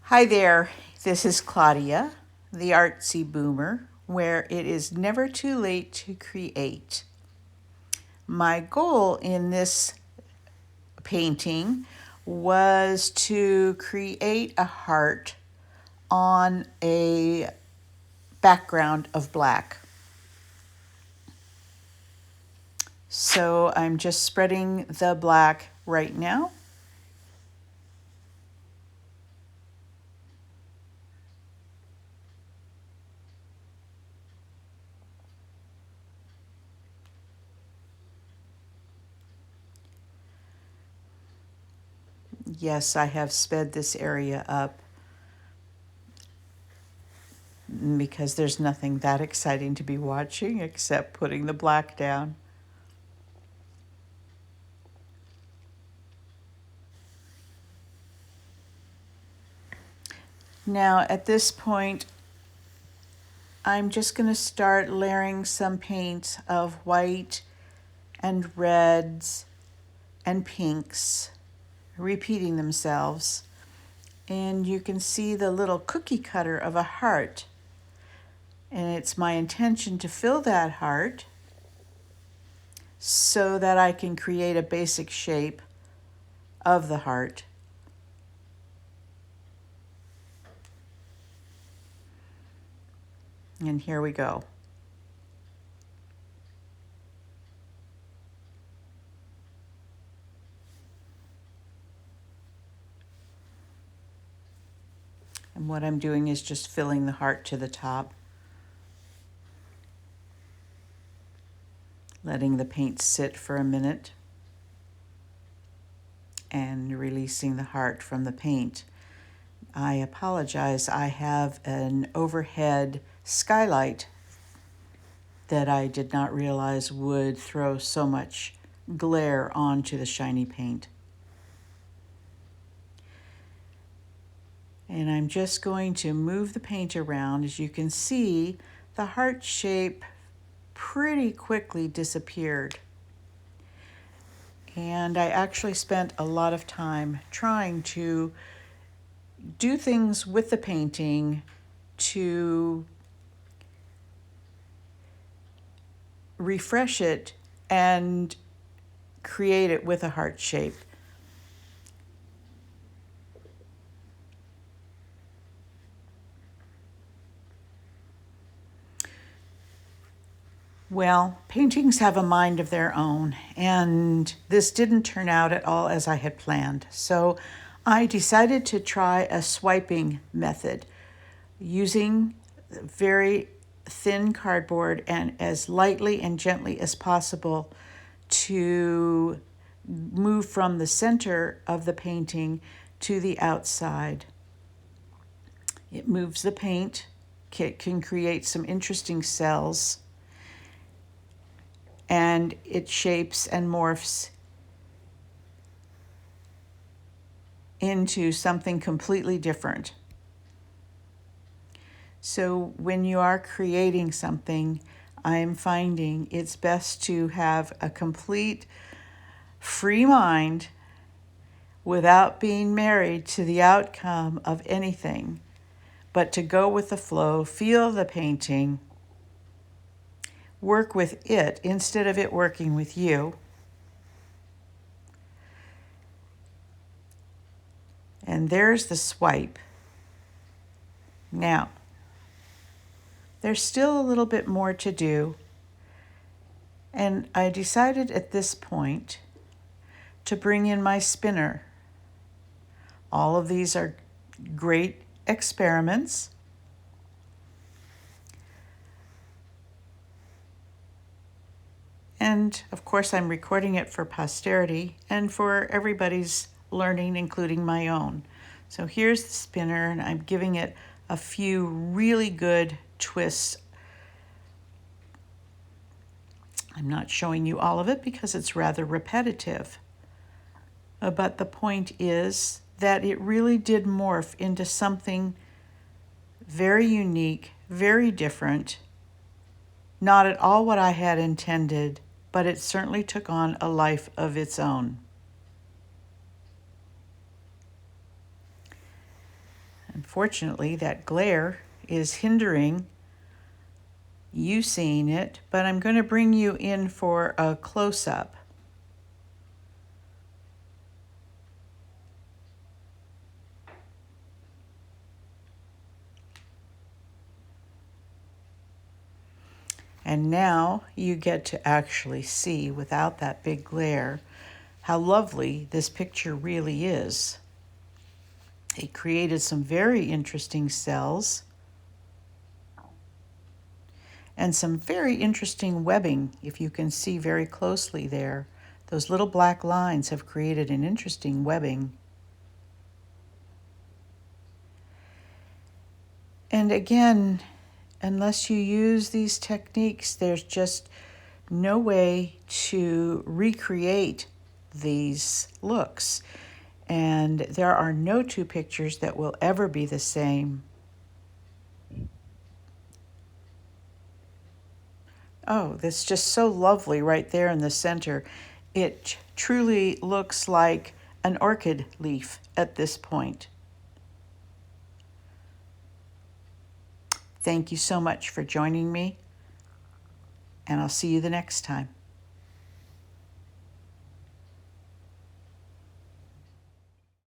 Hi there, this is Claudia, the artsy boomer, where it is never too late to create. My goal in this painting was to create a heart on a background of black. So I'm just spreading the black right now. Yes, I have sped this area up because there's nothing that exciting to be watching except putting the black down. Now at this point, I'm just going to start layering some paints of white and reds and pinks, repeating themselves. And you can see the little cookie cutter of a heart. And it's my intention to fill that heart so that I can create a basic shape of the heart. And here we go. And what I'm doing is just filling the heart to the top, letting the paint sit for a minute, and releasing the heart from the paint. I apologize, I have an overhead skylight that I did not realize would throw so much glare onto the shiny paint. And I'm just going to move the paint around. As you can see, the heart shape pretty quickly disappeared. And I actually spent a lot of time trying to do things with the painting to refresh it and create it with a heart shape. Well, paintings have a mind of their own, and this didn't turn out at all as I had planned. So I decided to try a swiping method using very thin cardboard and as lightly and gently as possible to move from the center of the painting to the outside. It moves the paint, it can create some interesting cells, and it shapes and morphs into something completely different. So when you are creating something, I am finding it's best to have a complete free mind without being married to the outcome of anything, but to go with the flow, feel the painting, work with it instead of it working with you. And there's the swipe. Now, there's still a little bit more to do, and I decided at this point to bring in my spinner. All of these are great experiments. And of course, I'm recording it for posterity and for everybody's learning, including my own. So here's the spinner, and I'm giving it a few really good twists. I'm not showing you all of it because it's rather repetitive. But the point is that it really did morph into something very unique, very different, not at all what I had intended, but it certainly took on a life of its own. Unfortunately, that glare is hindering you seeing it, but I'm going to bring you in for a close-up. And now you get to actually see, without that big glare, how lovely this picture really is. It created some very interesting cells and some very interesting webbing, if you can see very closely there. Those little black lines have created an interesting webbing. And again, unless you use these techniques, there's just no way to recreate these looks. And there are no two pictures that will ever be the same. Oh, that's just so lovely right there in the center. It truly looks like an orchid leaf at this point. Thank you so much for joining me, and I'll see you the next time.